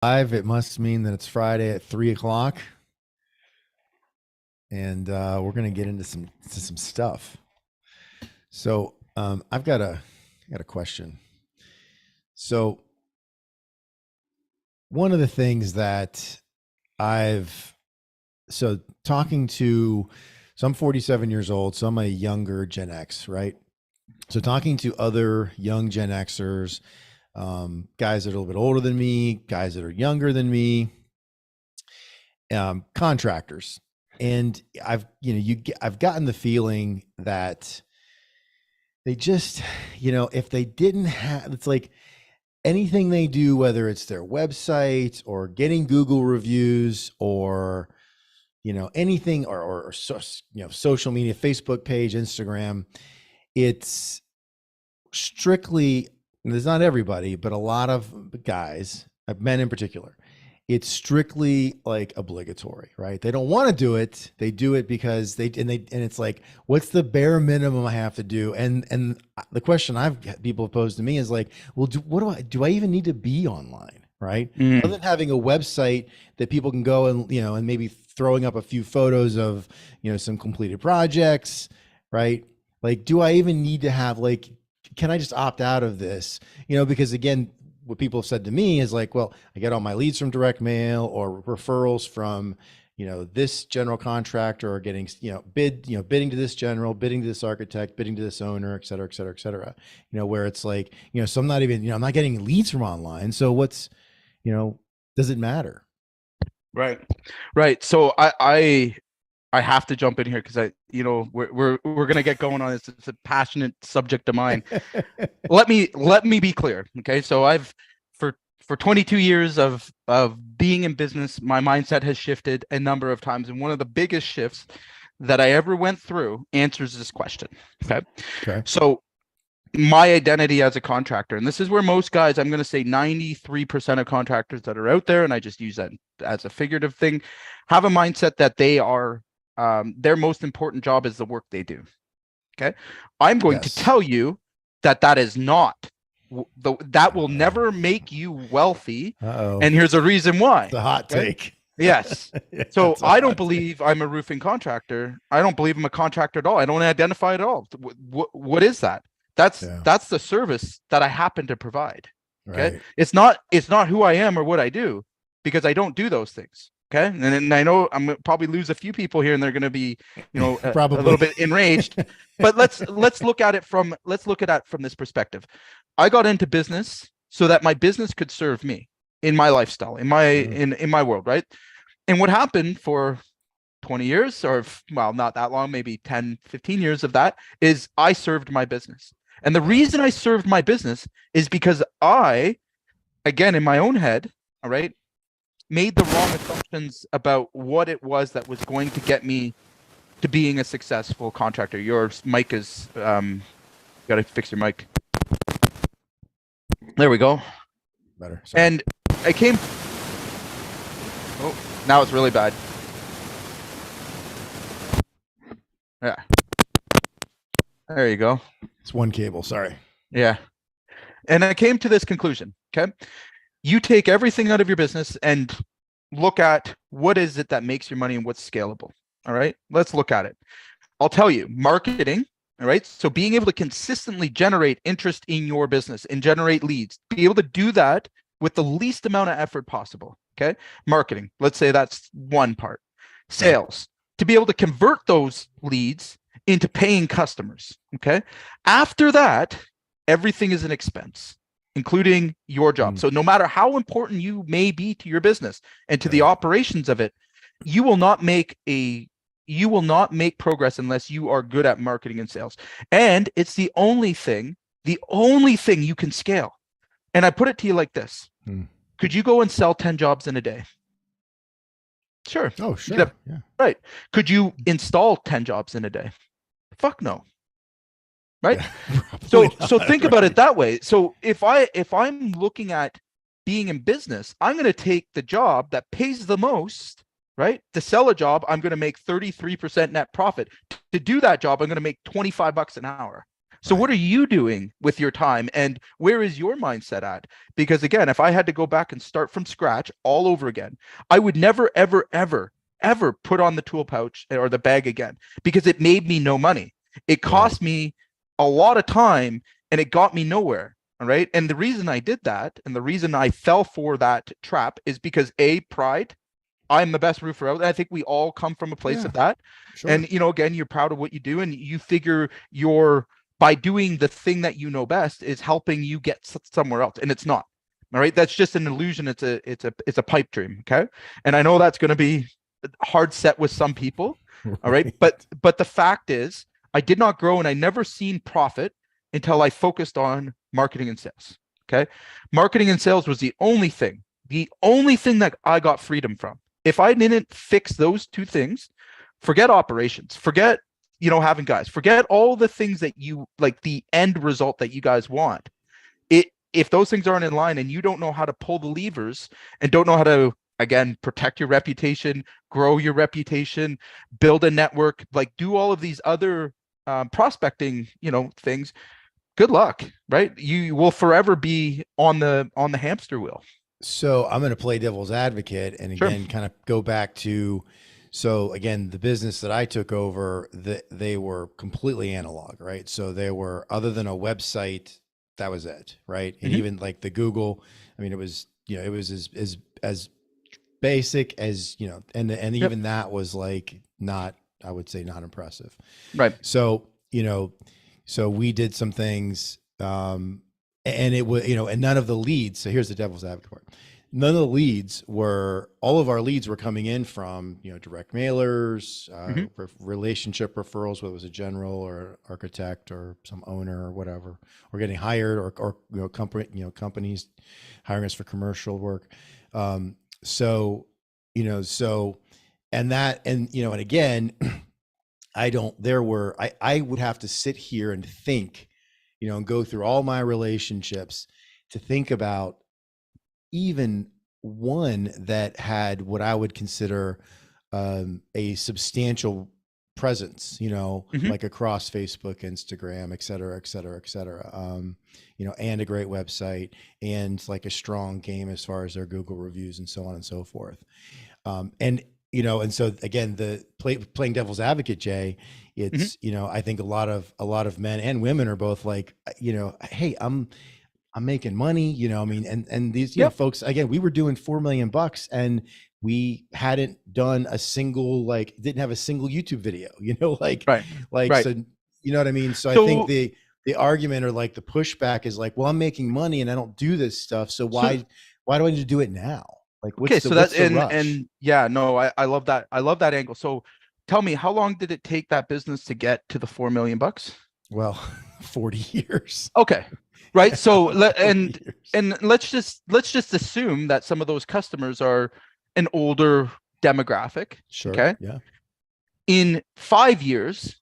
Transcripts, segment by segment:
Live, it must mean that it's Friday at 3 o'clock, and we're gonna get into some stuff. So I got a question. So one of the things that I've so talking to so I'm 47 years old, so I'm a younger Gen X, right? So talking to other young Gen Xers, guys that are a little bit older than me, guys that are younger than me, contractors. And I've gotten the feeling that they just, if they didn't have, it's like anything they do, whether it's their website or getting Google reviews or, anything social media, Facebook page, Instagram, it's strictly, there's not everybody, but a lot of guys, men in particular, it's strictly like obligatory, right? They don't want to do it. They do it because and it's like, what's the bare minimum I have to do? And the question people have posed to me is like, well, do I even need to be online? Right. Other than having a website that people can go and maybe throwing up a few photos of, some completed projects, right? Like, do I even need to have can I just opt out of this? Because again, what people have said to me is like, well, I get all my leads from direct mail or referrals from, this general contractor, or getting, bidding to this general, bidding to this architect, bidding to this owner, et cetera, et cetera, et cetera. Where it's like, so I'm not even, I'm not getting leads from online. So does it matter? Right. Right. So I have to jump in here because we're gonna get going on this. It's a passionate subject of mine. Let me be clear. Okay. So for 22 years of being in business, my mindset has shifted a number of times. And one of the biggest shifts that I ever went through answers this question. Okay. Okay. So my identity as a contractor, and this is where most guys, I'm going to say 93% of contractors that are out there, and I just use that as a figurative thing, have a mindset that their most important job is the work they do. Okay. I'm going to tell you that is not, that will never make you wealthy. Uh-oh. And here's a reason why. The hot take. Yes. So I don't believe I'm a roofing contractor. I don't believe I'm a contractor at all. I don't identify at all. What is that? That's the service that I happen to provide. Okay. Right. It's not who I am or what I do, because I don't do those things. Okay. And I know I'm gonna probably lose a few people here and they're going to be, a little bit enraged, but let's look at it from this perspective. I got into business so that my business could serve me in my lifestyle, in my world. Right. And what happened for 20 years, or well, not that long, maybe 10, 15 years of that, is I served my business. And the reason I served my business is because I, again, in my own head, all right, made the wrong assumptions about what it was that was going to get me to being a successful contractor. Your mic is, got to fix your mic. There we go. Better. Sorry. And I came, oh, now it's really bad. Yeah. There you go. It's one cable, sorry. Yeah. And I came to this conclusion, okay? You take everything out of your business and look at what is it that makes your money and what's scalable, all right? Let's look at it. I'll tell you, marketing, all right? So being able to consistently generate interest in your business and generate leads, be able to do that with the least amount of effort possible, okay? Marketing, let's say that's one part. Sales, to be able to convert those leads into paying customers, okay? After that, everything is an expense, including your job. So no matter how important you may be to your business and to the operations of it, you will not make progress unless you are good at marketing and sales. And it's the only thing you can scale. And I put it to you like this. Could you go and sell 10 jobs in a day? Sure. Oh, sure. Yeah. Right. Could you install 10 jobs in a day? Fuck no. Right. Yeah, so think about it that way. So if I'm looking at being in business, I'm going to take the job that pays the most, right? To sell a job, I'm going to make 33% net profit. To do that job, I'm going to make $25 an hour. So what are you doing with your time, and where is your mindset at? Because again, if I had to go back and start from scratch all over again, I would never, ever, ever, ever put on the tool pouch or the bag again, because it made me no money. It cost me a lot of time and it got me nowhere. All right. And the reason I did that, and the reason I fell for that trap, is because pride. I'm the best roofer out. I think we all come from a place of that. Sure. And, again, you're proud of what you do, and you figure by doing the thing that you know best is helping you get somewhere else. And it's not. All right. That's just an illusion. It's a pipe dream. Okay. And I know that's going to be hard set with some people. All right. But the fact is, I did not grow, and I never seen profit until I focused on marketing and sales. Okay. Marketing and sales was the only thing that I got freedom from. If I didn't fix those two things, forget operations, forget, having guys, forget all the things that you like, the end result that you guys want. If those things aren't in line and you don't know how to pull the levers and don't know how to, again, protect your reputation, grow your reputation, build a network, like do all of these other prospecting, things, good luck, right? You will forever be on the hamster wheel. So I'm going to play devil's advocate and again, kind of go back to, so again, the business that I took over, they were completely analog, right? So they were, other than a website, that was it, right? And even like the Google, I mean, it was, it was as basic as, and even that was like not, I would say not impressive. Right. So, so we did some things, and it was, and none of the leads. So here's the devil's advocate part. None of the leads all of our leads were coming in from, direct mailers, relationship referrals, whether it was a general or architect or some owner or whatever, or getting hired or companies hiring us for commercial work. And again, I would have to sit here and think, and go through all my relationships to think about even one that had what I would consider a substantial presence, like across Facebook, Instagram, et cetera, et cetera, et cetera, and a great website and like a strong game as far as their Google reviews and so on and so forth. And so again, playing devil's advocate, Jay, it's, I think a lot of men and women are both like, hey, I'm making money, and these, folks, again, we were doing $4 million and we hadn't done didn't have a single YouTube video, right. So, you know what I mean? So I think the argument or like the pushback is like, well, I'm making money and I don't do this stuff. So why do I need to do it now? Like, what's the rush? And yeah, no, I love that. I love that angle. So tell me, how long did it take that business to get to the $4 million? Well, 40 years. Okay. Right. So, let's just assume that some of those customers are an older demographic. Sure. Okay. Yeah. In 5 years,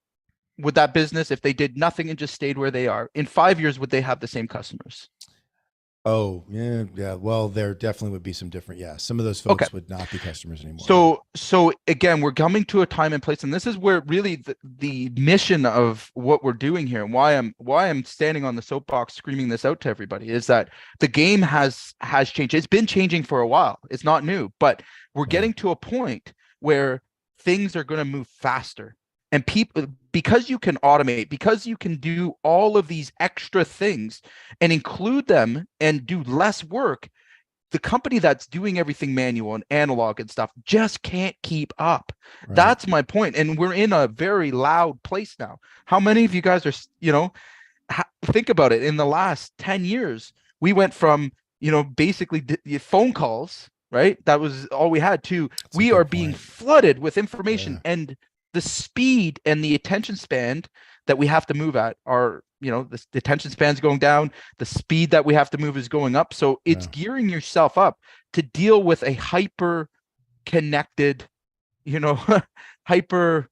would that business, if they did nothing and just stayed where they are, in 5 years, would they have the same customers? Oh, yeah. Well, there definitely would be some different. Yeah. Some of those folks would not be customers anymore. So again, we're coming to a time and place, and this is where really the mission of what we're doing here, and why I'm standing on the soapbox screaming this out to everybody, is that the game has changed. It's been changing for a while. It's not new, but we're getting to a point where things are going to move faster. And people, because you can automate, because you can do all of these extra things and include them and do less work, the company that's doing everything manual and analog and stuff just can't keep up. Right. That's my point. And we're in a very loud place now. How many of you guys are, think about it. In the last 10 years, we went from, basically phone calls, right? That was all we had, to we are being flooded with information, and the speed and the attention span that we have to move at are, the attention span's going down, the speed that we have to move is going up. So it's gearing yourself up to deal with a hyper connected, hyper,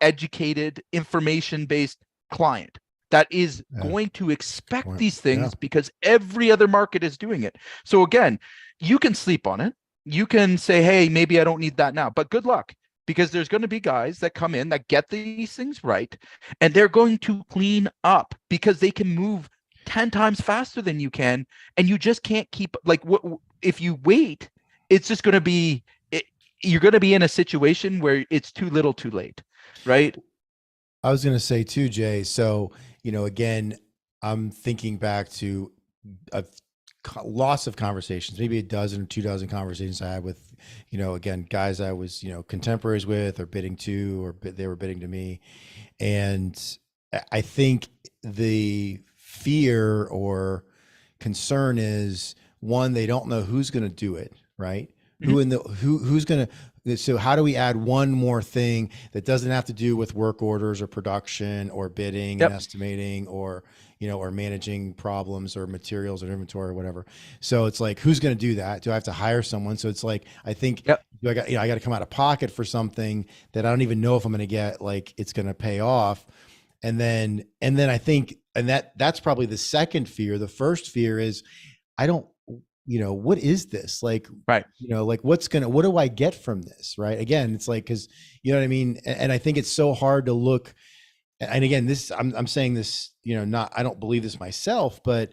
educated, information-based client that is going to expect these things because every other market is doing it. So again, you can sleep on it. You can say, hey, maybe I don't need that now, but good luck. because there's going to be guys that come in that get these things right, and they're going to clean up because they can move 10 times faster than you can, and you just can't keep, like, what if you wait, it's just going to be you're going to be in a situation where it's too little too late, right? I was going to say too, Jay. So, again, I'm thinking back to lots of conversations, maybe a dozen or 2 dozen conversations I had with, again, guys I was, contemporaries with or bidding to, or they were bidding to me. And I think the fear or concern is, one, they don't know who's going to do it, right? Mm-hmm. Who's going to, so how do we add one more thing that doesn't have to do with work orders or production or bidding and estimating or, or managing problems or materials or inventory or whatever. So it's like, who's going to do that? Do I have to hire someone? So it's like, I think I got to come out of pocket for something that I don't even know if I'm going to get, like, it's going to pay off. And then I think, and that's probably the second fear. The first fear is, I don't, what is this? Like, right. Like what do I get from this? Right. Again, it's like, cause you know what I mean? And I think it's so hard to look, and again, I'm saying this, I don't believe this myself, but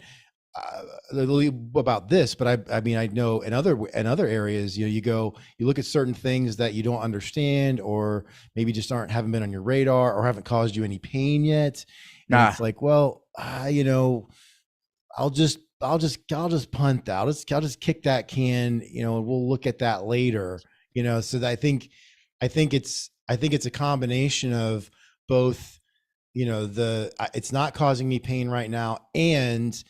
about this, but I mean, I know in other areas, you look at certain things that you don't understand, or maybe just haven't been on your radar or haven't caused you any pain yet. And it's like, well, I'll just punt that. I'll just kick that can, and we'll look at that later, so that I think it's a combination of both, it's not causing me pain right now, and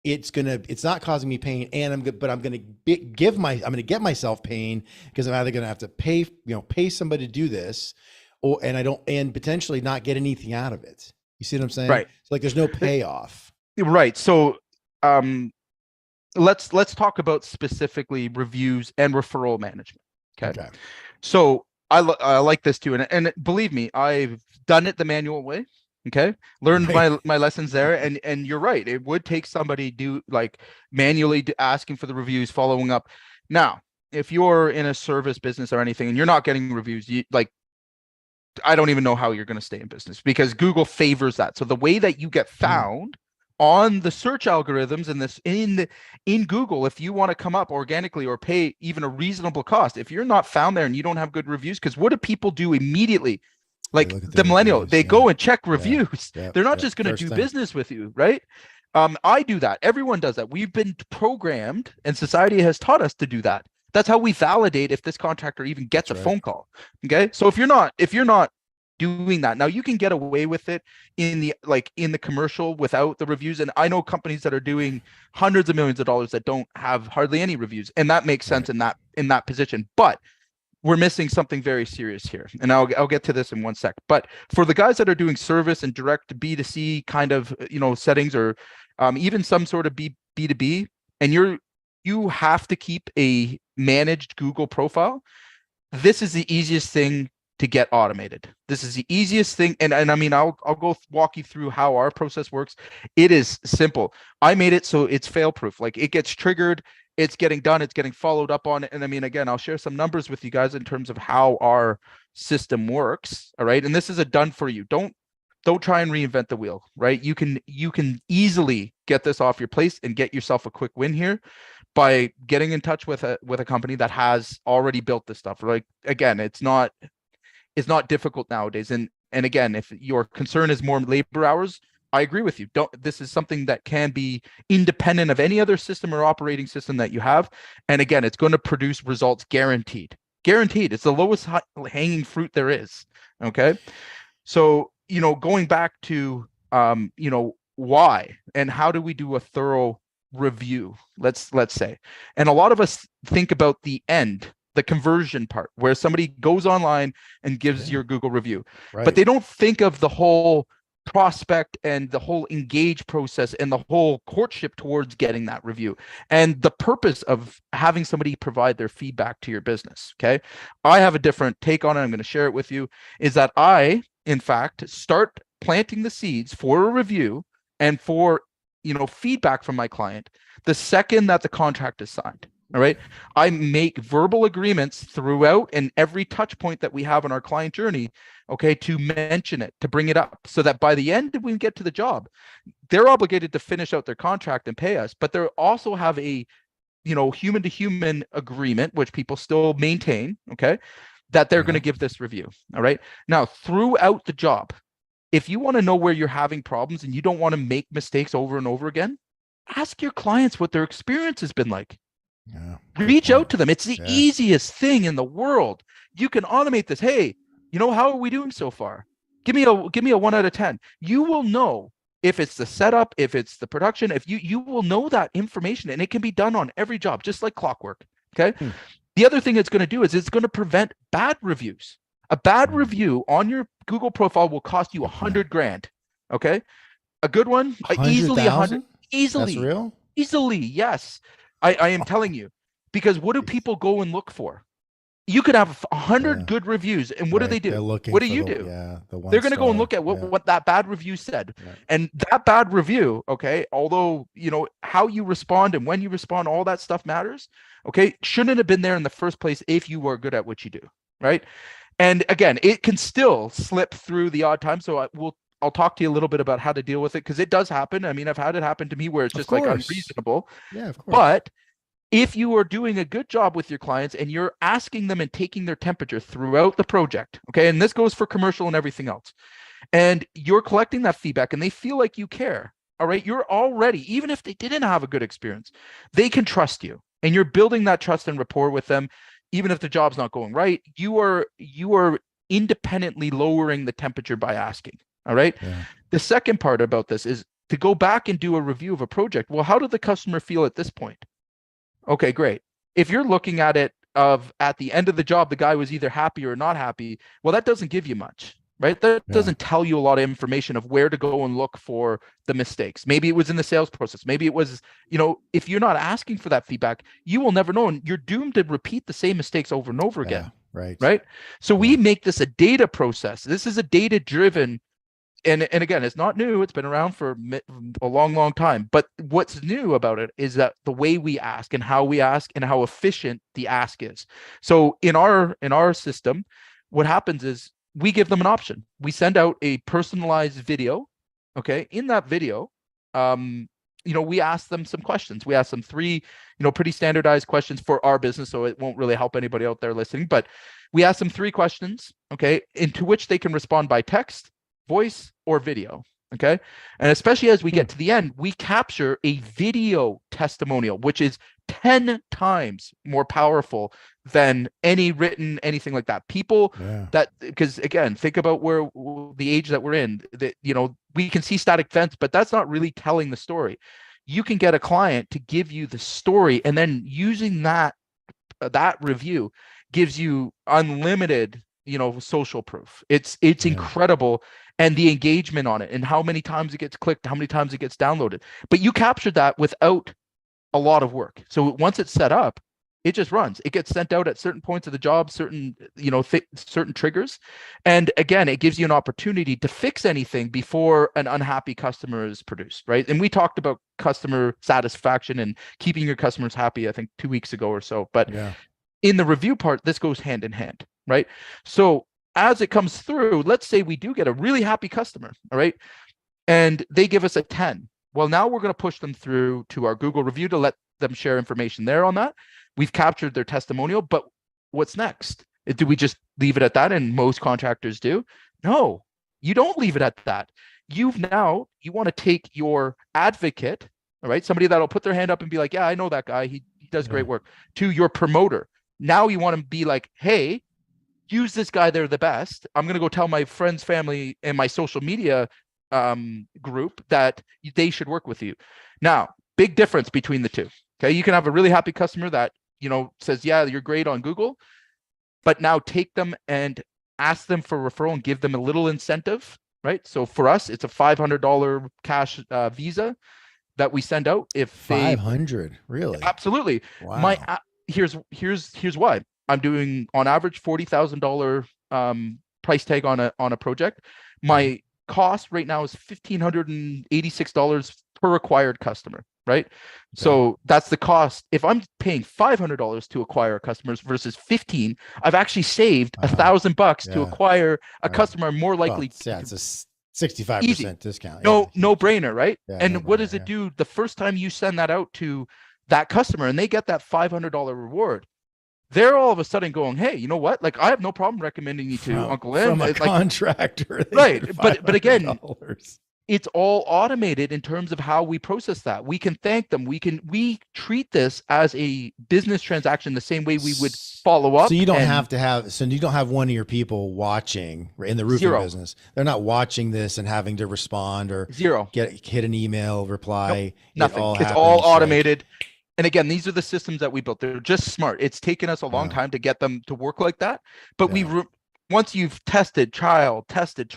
it's not causing me pain, and I'm going to get myself pain, because I'm either going to have to pay somebody to do this, and potentially not get anything out of it. You see what I'm saying? Right. It's like there's no payoff. Right. So let's talk about specifically reviews and referral management. Okay. So I like this too, and believe me, I've done it the manual way. Okay, learned my lessons there, and you're right. It would take somebody manually asking for the reviews, following up. Now, if you're in a service business or anything, and you're not getting reviews, I don't even know how you're going to stay in business, because Google favors that. So the way that you get found on the search algorithms in Google, if you want to come up organically or pay even a reasonable cost, if you're not found there and you don't have good reviews, because what do people do immediately? Like the millennial, reviews, they go and check reviews. They're not just going to do business with you, right? I do that. Everyone does that. We've been programmed, and society has taught us to do that. That's how we validate if this contractor even gets a phone call. Okay, so if you're not doing that, now you can get away with it in the commercial without the reviews. And I know companies that are doing hundreds of millions of dollars that don't have hardly any reviews, and that makes sense in that position. But we're missing something very serious here, and I'll get to this in one sec. But for the guys that are doing service and direct B2C kind of settings, or even some sort of B2B, and you have to keep a managed Google profile, this is the easiest thing to get automated. This is the easiest thing, and I mean, I'll go walk you through how our process works. It is simple. I made it so it's fail proof. Like, it gets triggered, it's getting done, it's getting followed up on. And I mean, again, I'll share some numbers with you guys in terms of how our system works. All right. And this is a done for you. Don't try and reinvent the wheel, right? You can easily get this off your plate and get yourself a quick win here by getting in touch with a company that has already built this stuff. Like, again, it's not difficult nowadays. And again, if your concern is more labor hours, I agree with you. This is something that can be independent of any other system or operating system that you have. And again, it's going to produce results guaranteed. Guaranteed. It's the lowest hanging fruit there is. Okay. So, going back to, why and how do we do a thorough review? Let's say, and a lot of us think about the end, the conversion part, where somebody goes online and gives your Google review, but they don't think of the whole prospect and the whole engage process and the whole courtship towards getting that review, and the purpose of having somebody provide their feedback to your business. Okay. I have a different take on it. I'm going to share it with you, is that I, in fact, start planting the seeds for a review and for, feedback from my client the second that the contract is signed. All right. I make verbal agreements throughout and every touch point that we have on our client journey, okay, to mention it, to bring it up so that by the end, when we get to the job, they're obligated to finish out their contract and pay us, but they also have a, human to human agreement, which people still maintain, okay, that they're going to give this review. All right. Now, throughout the job, if you want to know where you're having problems and you don't want to make mistakes over and over again, ask your clients what their experience has been like. Yeah, reach out to them. It's the easiest thing in the world. You can automate this. Hey, how are we doing so far? Give me a 1 out of 10. You will know if it's the setup, if it's the production, if you will know that information, and it can be done on every job, just like clockwork. Okay. The other thing it's going to do is it's going to prevent bad reviews. A bad review on your Google profile will cost you $100,000. Okay. A good one, easily 100. Easily. That's real? Easily, yes. I am telling you, because what do people go and look for? You could have 100 good reviews, and what do they do? What do you do? They're going to go and look at what that bad review said. And that bad review, okay, although, how you respond and when you respond, all that stuff matters, okay, shouldn't have been there in the first place if you were good at what you do, right? And again, it can still slip through the odd time. So I'll talk to you a little bit about how to deal with it, because it does happen. I mean, I've had it happen to me where it's just like unreasonable. Yeah, of course. But if you are doing a good job with your clients and you're asking them and taking their temperature throughout the project, okay, and this goes for commercial and everything else, and you're collecting that feedback and they feel like you care, all right, you're already, even if they didn't have a good experience, they can trust you, and you're building that trust and rapport with them. Even if the job's not going right, you are independently lowering the temperature by asking. All right. Yeah. The second part about this is to go back and do a review of a project. Well, how did the customer feel at this point? Okay, great. If you're looking at it at the end of the job, the guy was either happy or not happy. Well, that doesn't give you much, right? That doesn't tell you a lot of information of where to go and look for the mistakes. Maybe it was in the sales process. Maybe it was, if you're not asking for that feedback, you will never know. And you're doomed to repeat the same mistakes over and over again. Right. Right. So we make this a data process. This is a data driven. And again, it's not new. It's been around for a long, long time. But what's new about it is that the way we ask and how efficient the ask is. So in our system, what happens is we give them an option. We send out a personalized video. Okay. In that video, we ask them some questions. We ask them 3, pretty standardized questions for our business. So it won't really help anybody out there listening, but we ask them 3 questions. Okay. Into which they can respond by text, voice, or video. Okay. And especially as we get to the end, we capture a video testimonial, which is 10 times more powerful than any written anything like that. People because again, think about where the age that we're in, that, we can see static events, but that's not really telling the story. You can get a client to give you the story, and then using that review gives you unlimited social proof. It's incredible. And the engagement on it, and how many times it gets clicked, how many times it gets downloaded. But you captured that without a lot of work. So once it's set up, it just runs. It gets sent out at certain points of the job, certain certain triggers. And again, it gives you an opportunity to fix anything before an unhappy customer is produced, right? And we talked about customer satisfaction and keeping your customers happy, I think 2 weeks ago or so. But in the review part, this goes hand in hand, right? So as it comes through, let's say we do get a really happy customer, all right, and they give us a 10. Well, now we're going to push them through to our Google review to let them share information there on that. We've captured their testimonial, but what's next? Do we just leave it at that? And most contractors do. No, you don't leave it at that. You want to take your advocate, all right, somebody that'll put their hand up and be like, yeah, I know that guy. He does great work, to your promoter. Now you want to be like, hey, use this guy, they're the best. I'm going to go tell my friends, family, and my social media group that they should work with you. Now, big difference between the two. Okay. You can have a really happy customer that, says, yeah, you're great on Google, but now take them and ask them for referral and give them a little incentive, right? So for us, it's a $500 cash visa that we send out. If 500, really? Absolutely. Wow. Here's why. I'm doing on average $40,000 price tag on a project. My cost right now is $1,586 per acquired customer. right? So that's the cost. If I'm paying $500 to acquire customers versus 15, I've actually saved $1,000 to acquire a customer. More likely, it's a 65% easy discount. No brainer, right? Yeah, and what does it do the first time you send that out to that customer and they get that $500 reward? They're all of a sudden going, hey, you know what? Like, I have no problem recommending you to Uncle Lynn. From a contractor. Right. But again, it's all automated in terms of how we process that. We can thank them. We treat this as a business transaction the same way we would follow up. So you don't have one of your people watching in the roofing business. They're not watching this and having to respond or hit an email reply. Nope, nothing. It's all automated. And again, these are the systems that we built. They're just smart. It's taken us a long time to get them to work like that. But once you've tested, tested,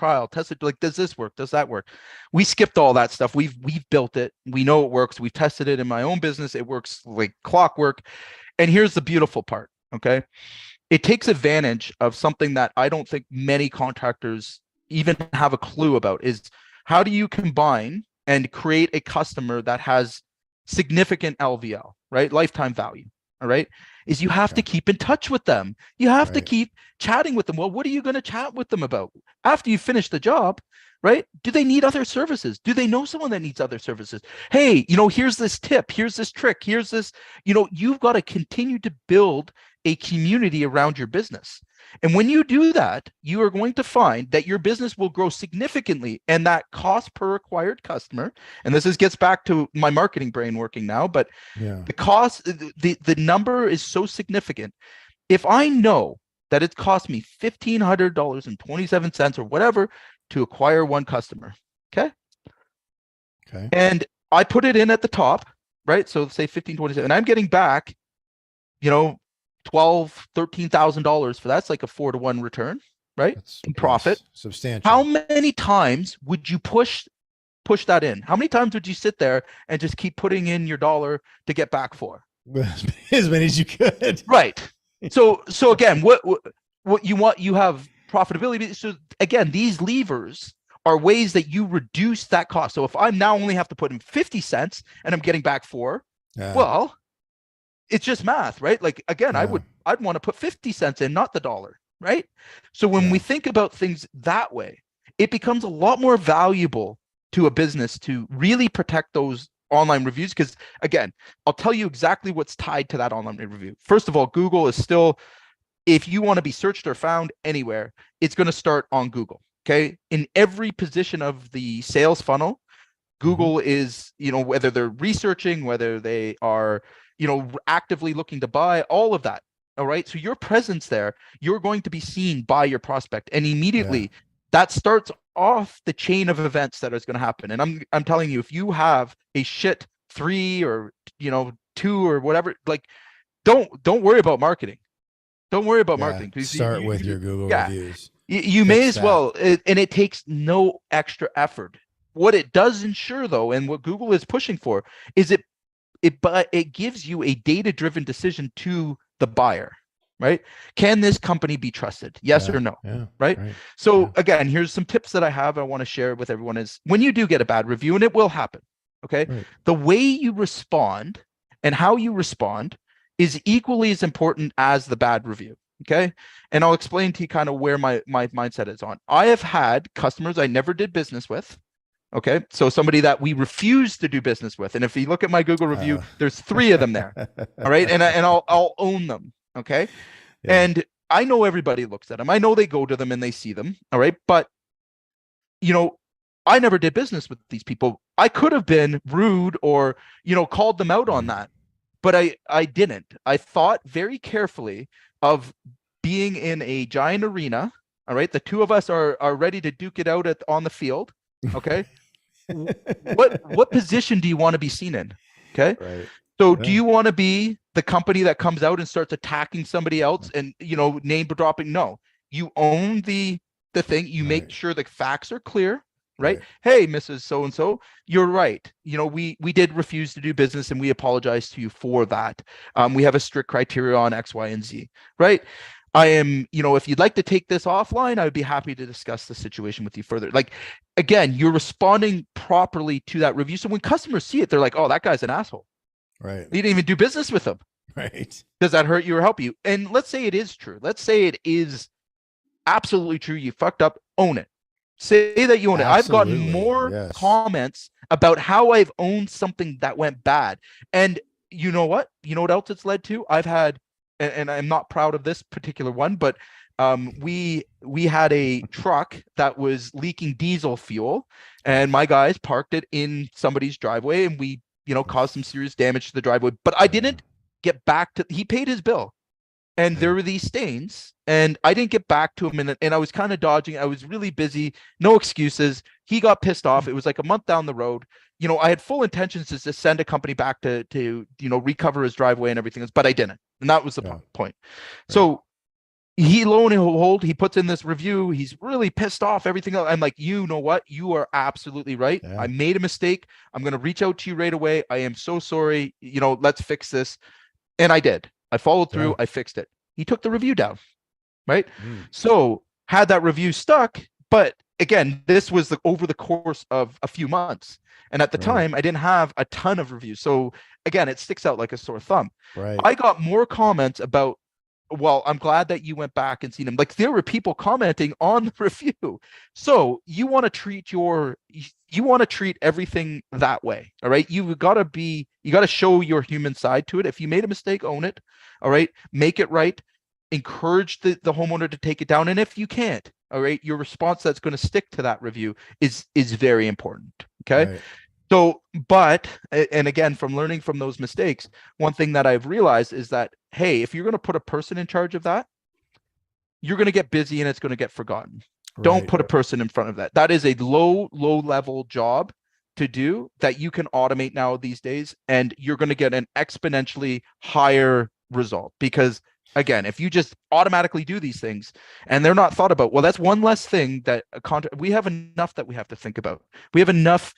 like, does this work? Does that work? We skipped all that stuff. We've built it. We know it works. We've tested it in my own business. It works like clockwork. And here's the beautiful part. Okay. It takes advantage of something that I don't think many contractors even have a clue about, is how do you combine and create a customer that has significant LVL, right? Lifetime value. All right. Is you have to keep in touch with them. You have to keep chatting with them. Well, what are you going to chat with them about after you finish the job, right? Do they need other services? Do they know someone that needs other services? Hey, here's this tip, here's this trick, here's this, you've got to continue to build a community around your business. And when you do that, you are going to find that your business will grow significantly, and that cost per acquired customer, and gets back to my marketing brain working now, but the cost, the number is so significant. If I know that it cost me $1,500.27 or whatever to acquire one customer, okay, and I put it in at the top, right? So say 1527, and I'm getting back, $12,000-$13,000 for that's like a 4-to-1 return, right? In profit. Substantial. How many times would you push that in? How many times would you sit there and just keep putting in your dollar to get back for? As many as you could. Right. So again, what you want, you have profitability. So again, these levers are ways that you reduce that cost. So if I now only have to put in 50 cents and I'm getting back 4, well, it's just math, right? Like, again, I'd want to put 50 cents in, not the dollar, right? So when we think about things that way, it becomes a lot more valuable to a business to really protect those online reviews. Because again, I'll tell you exactly what's tied to that online review. First of all, Google is still, if you want to be searched or found anywhere, it's going to start on Google. Okay. In every position of the sales funnel, Google is, whether they're researching, whether they are, actively looking to buy, all of that. All right. So your presence there, you're going to be seen by your prospect, and immediately that starts off the chain of events that is going to happen. And I'm telling you, if you have a shit 3 or 2 or whatever, like, don't worry about marketing. Don't worry about marketing. Start with your Google reviews. You may as well, and it takes no extra effort. What it does ensure, though, and what Google is pushing for, is it gives you a data-driven decision to the buyer, right? Can this company be trusted? Yes or no, right? So again, here's some tips that I want to share with everyone is, when you do get a bad review, and it will happen, okay? The way you respond and how you respond is equally as important as the bad review, okay? And I'll explain to you kind of where my mindset is on. I have had customers I never did business with. Okay, so somebody that we refuse to do business with, and if you look at my Google review, there's 3 of them there. All right, and I'll own them. Okay, and I know everybody looks at them. I know they go to them and they see them. All right, but I never did business with these people. I could have been rude or called them out on that, but I didn't. I thought very carefully of being in a giant arena. All right, the 2 of us are ready to duke it out on the field. Okay. What position do you want to be seen in? Okay. So do you want to be the company that comes out and starts attacking somebody else and name dropping? No, you own the thing. You make sure the facts are clear, right? Hey, Mrs. So-and-so, you're right. We did refuse to do business and we apologize to you for that. We have a strict criteria on X, Y, and Z, right? I am, if you'd like to take this offline, I would be happy to discuss the situation with you further. Like, again, you're responding properly to that review. So when customers see it, they're like, oh, that guy's an asshole. Right. You didn't even do business with him. Right. Does that hurt you or help you? And let's say it is true. Let's say it is absolutely true. You fucked up. Own it. Say that you own it. I've gotten more comments about how I've owned something that went bad. And you know what? You know what else it's led to? I've had, and I'm not proud of this particular one, but we had a truck that was leaking diesel fuel, and my guys parked it in somebody's driveway, and we, caused some serious damage to the driveway. But I didn't get back to, he paid his bill. And there were these stains, and I didn't get back to him, and I was kind of dodging. I was really busy, no excuses. He got pissed off. It was like a month down the road. I had full intentions to send a company back to recover his driveway and everything else, but I didn't, and that was the point. Right. So he, lo and behold, he puts in this review. He's really pissed off. Everything else. I'm like, you know what? You are absolutely right. Yeah. I made a mistake. I'm going to reach out to you right away. I am so sorry. Let's fix this, and I did. I followed through. I fixed it. He took the review down, right? So had that review stuck, but again, this was over the course of a few months. And at the time, I didn't have a ton of reviews. So again, it sticks out like a sore thumb. Right. I got more comments about, well, I'm glad that you went back and seen him. Like, there were people commenting on the review. So you want to treat everything that way. All right. You got to show your human side to it. If you made a mistake, own it. All right. Make it right. Encourage the homeowner to take it down. And if you can't, all right, your response that's going to stick to that review is very important. Okay. Right. So, and again, from learning from those mistakes, one thing that I've realized is that, hey, if you're going to put a person in charge of that, you're going to get busy and it's going to get forgotten. Right. Don't put a person in front of that. That is a low level job to do that you can automate now these days, and you're going to get an exponentially higher result. Because again, if you just automatically do these things and they're not thought about, well, that's one less thing that we have enough that we have to think about. We have enough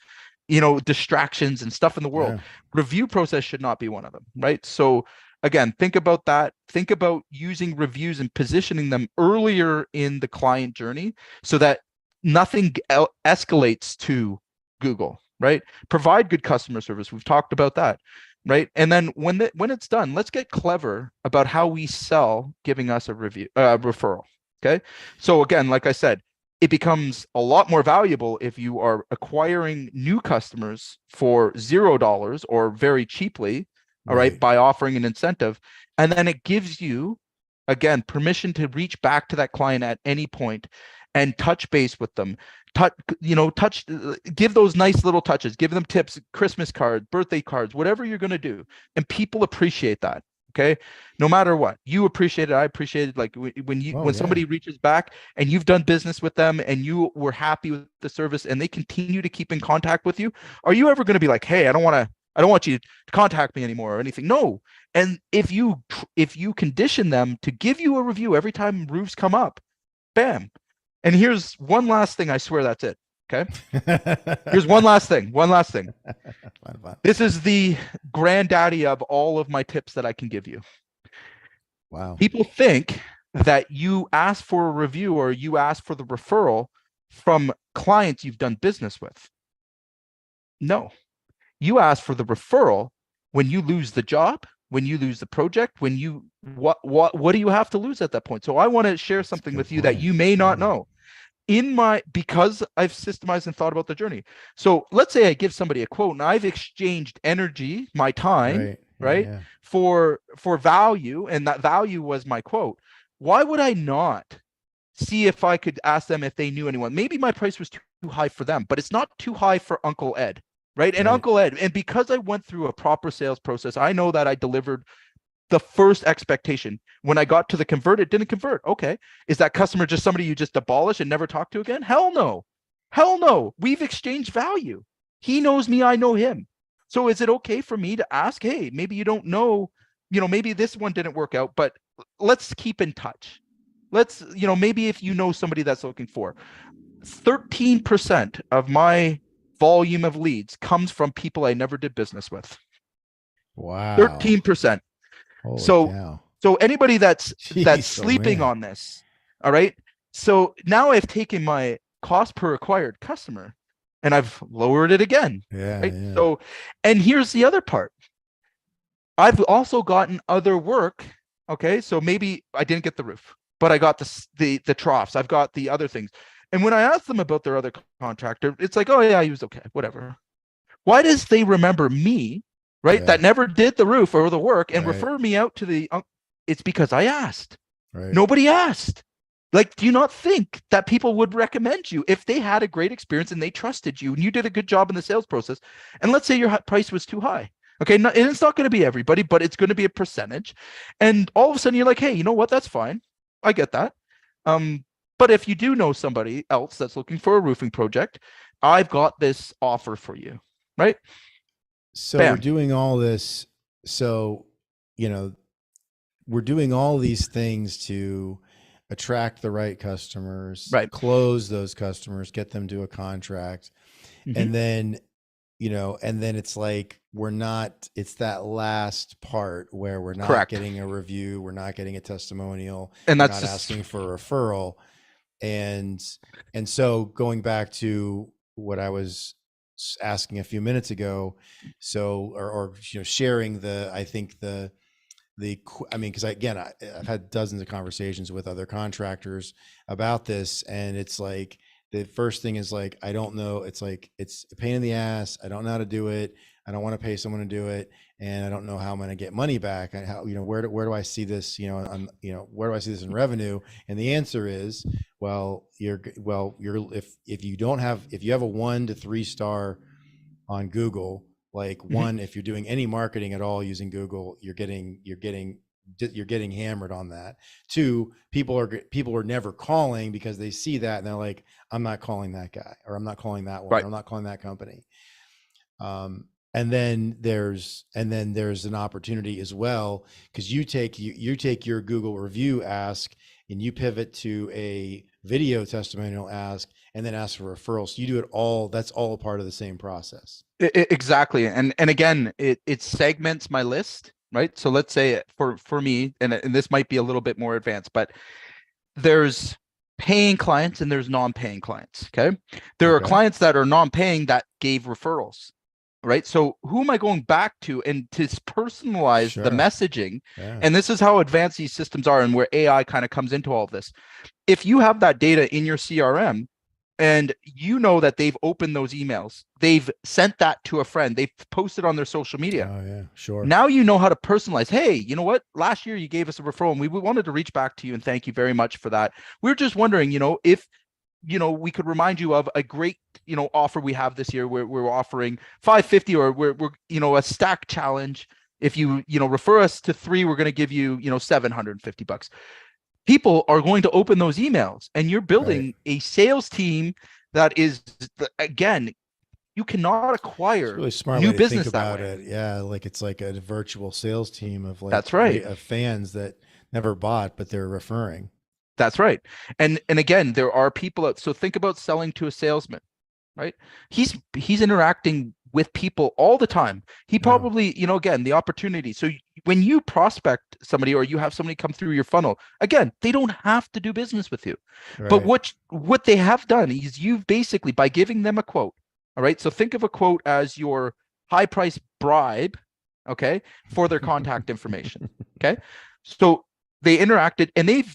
distractions and stuff in the world. Yeah. Review process should not be one of them, right? So again, think about that. Think about using reviews and positioning them earlier in the client journey so that nothing escalates to Google, right? Provide good customer service. We've talked about that, right? And then when it's done, let's get clever about how we sell giving us a referral, okay? So again, like I said, it becomes a lot more valuable if you are acquiring new customers for $0 or very cheaply, all right, by offering an incentive. And then it gives you, again, permission to reach back to that client at any point and touch base with them. Give those nice little touches, give them tips, Christmas cards, birthday cards, whatever you're going to do. And people appreciate that. Okay. No matter what, you appreciate it. I appreciate it. Like when somebody reaches back and you've done business with them and you were happy with the service and they continue to keep in contact with you, are you ever going to be like, hey, I don't want you to contact me anymore or anything? No. And if you condition them to give you a review every time roofs come up, bam. And here's one last thing. I swear that's it. Okay. Here's one last thing. This is the granddaddy of all of my tips that I can give you. Wow. People think that you ask for a review or you ask for the referral from clients you've done business with. No, you ask for the referral when you lose the job, when you lose the project, when you, what do you have to lose at that point? So I want to share something with you that you may not know. Because I've systemized and thought about the journey. So let's say I give somebody a quote and I've exchanged energy, my time, for value. And that value was my quote. Why would I not see if I could ask them if they knew anyone? Maybe my price was too high for them, but it's not too high for Uncle Ed, right? And Uncle Ed, and because I went through a proper sales process, I know that I delivered the first expectation. When I got to the convert, it didn't convert. Okay. Is that customer just somebody you just abolish and never talk to again? Hell no. Hell no. We've exchanged value. He knows me, I know him. So is it okay for me to ask, hey, maybe you don't know, maybe this one didn't work out, but let's keep in touch. Let's, maybe if you know somebody that's looking for 13% of my volume of leads comes from people I never did business with. Wow. 13%. Holy cow. So anybody that's Jeez, sleeping on this, all right. So now I've taken my cost per acquired customer and I've lowered it again. Yeah, Right. yeah. So, and here's the other part. I've also gotten other work. Okay. So maybe I didn't get the roof, but I got the troughs. I've got the other things. And when I asked them about their other contractor, it's like, oh yeah, he was okay, whatever. Why does they remember me, right? Yeah. That never did the roof or the work and Right. refer me out to the, it's because I asked. Right. Nobody asked. Like, do you not think that people would recommend you if they had a great experience and they trusted you and you did a good job in the sales process? And let's say your price was too high. Okay. And it's not going to be everybody, but it's going to be a percentage. And all of a sudden you're like, hey, you know what? That's fine. I get that. But if you do know somebody else that's looking for a roofing project, I've got this offer for you. Right. So Bam. we're doing all this. So, you know, we're doing all these things to attract the right customers, right, close those customers, get them to a contract. Mm-hmm. And then, you know, and then it's like, it's that last part where we're not Correct. getting a review. We're not getting a testimonial. And that's not asking for a referral. And so going back to what I was asking a few minutes ago, so, or you know, sharing I mean, because I've had dozens of conversations with other contractors about this, and it's like the first thing is like, I don't know. It's like, it's a pain in the ass. I don't know how to do it. I don't want to pay someone to do it, and I don't know how I'm going to get money back. How, you know, where do I see this? You know, where do I see this in revenue? And the answer is, if you have a 1 to 3 star on Google, like one, if you're doing any marketing at all using Google, you're getting hammered on that. 2, people are never calling because they see that and they're like, I'm not calling that guy, or I'm not calling that one, right. or I'm not calling that company. And then there's an opportunity as well, because you take your Google review ask and you pivot to a video testimonial ask and then ask for referrals. So you do it all. That's all a part of the same process. Exactly. And again, it segments my list, right? So let's say for me, and this might be a little bit more advanced, but there's paying clients and there's non-paying clients. Okay. There are clients that are non-paying that gave referrals. Right. So who am I going back to and to personalize the messaging? Yeah. And this is how advanced these systems are and where AI kind of comes into all of this. If you have that data in your CRM and you know that they've opened those emails, they've sent that to a friend, they've posted on their social media. Oh, yeah, sure. Now you know how to personalize. Hey, you know what? Last year you gave us a referral and we wanted to reach back to you and thank you very much for that. We're just wondering, you know, if we could remind you of a great, offer we have this year where we're offering $550 or we're a stack challenge. If you, refer us to 3, we're going to give you, $750. People are going to open those emails and you're building a sales team that is, again, you cannot acquire it's really smart new way business to think about that way. it. Yeah. Like it's like a virtual sales team of like, that's right, of fans that never bought, but they're referring. That's right. And again, there are people so think about selling to a salesman, right? He's interacting with people all the time. He probably, again, the opportunity. So when you prospect somebody or you have somebody come through your funnel, again, they don't have to do business with you. Right. But what they have done is you've basically, by giving them a quote, all right? So think of a quote as your high price bribe, okay, for their contact information, okay? So they interacted and they've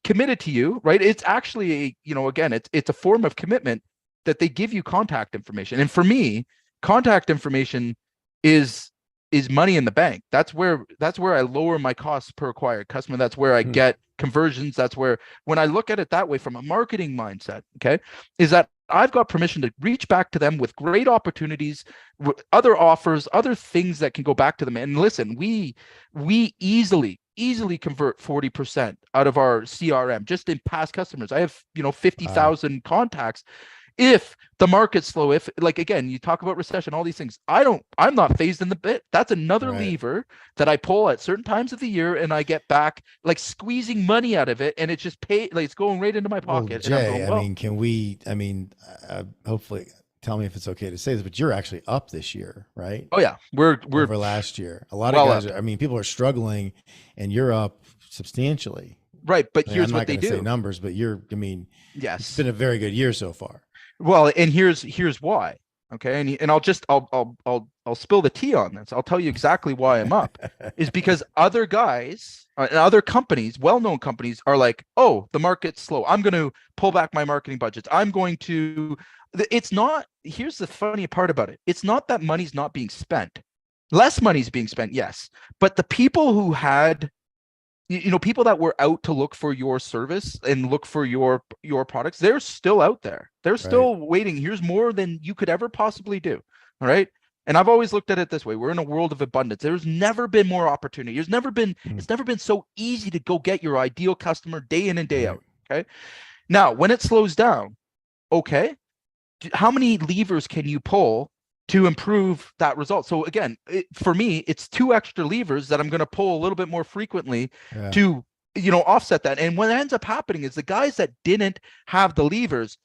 committed to you, right? It's actually again, it's a form of commitment that they give you contact information. And for me, contact information is money in the bank. That's where I lower my costs per acquired customer. That's where I get conversions. That's where, when I look at it that way from a marketing mindset, okay, is that I've got permission to reach back to them with great opportunities, other offers, other things that can go back to them. And listen, we easily convert 40% out of our CRM just in past customers. I have 50,000 contacts. If the market's slow, if, like, again, you talk about recession, all these things, I'm not phased in the bit. That's another lever that I pull at certain times of the year and I get back, like, squeezing money out of it, and it's just it's going right into my pocket. Well, Jay, and I'm going, can we, hopefully tell me if it's okay to say this, but you're actually up this year, right? Oh yeah, we're Over last year. A lot of well guys, up. I mean, people are struggling and you're up substantially. Right, but I mean, I'm here's not what they going to say do. numbers, but I mean, it's Yes. been a very good year so far. Well, and here's why. Okay, and I'll spill the tea on this. I'll tell you exactly why I'm up. Is because other guys and other companies, well-known companies, are like, oh, the market's slow. I'm going to pull back my marketing budgets. I'm going to. It's not. Here's the funny part about it. It's not that money's not being spent. Less money's being spent, yes, but the people who had people that were out to look for your service and look for your products, they're still out there. They're Right. still waiting. Here's more than you could ever possibly do. All right. And I've always looked at it this way. We're in a world of abundance. There's never been more opportunity. It's never been so easy to go get your ideal customer day in and day Right. out. Okay. Now, when it slows down, okay, how many levers can you pull to improve that result? So again, for me, it's 2 extra levers that I'm going to pull a little bit more frequently to offset that. And what ends up happening is the guys that didn't have the levers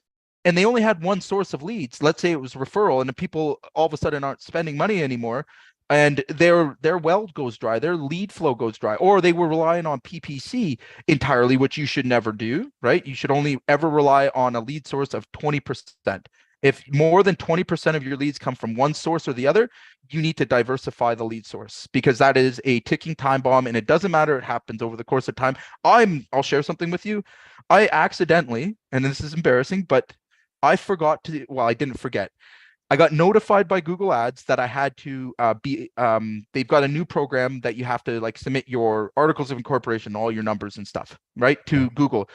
and they only had one source of leads, let's say it was referral, and the people all of a sudden aren't spending money anymore, and their well goes dry, their lead flow goes dry, or they were relying on PPC entirely, which you should never do, right? You should only ever rely on a lead source of 20%. If more than 20% of your leads come from one source or the other, you need to diversify the lead source, because that is a ticking time bomb, and it doesn't matter. It happens over the course of time. I'll share something with you. I accidentally, and this is embarrassing, but I forgot to, well, I didn't forget. I got notified by Google Ads that I had to they've got a new program that you have to like submit your articles of incorporation, all your numbers and stuff, right, to Google.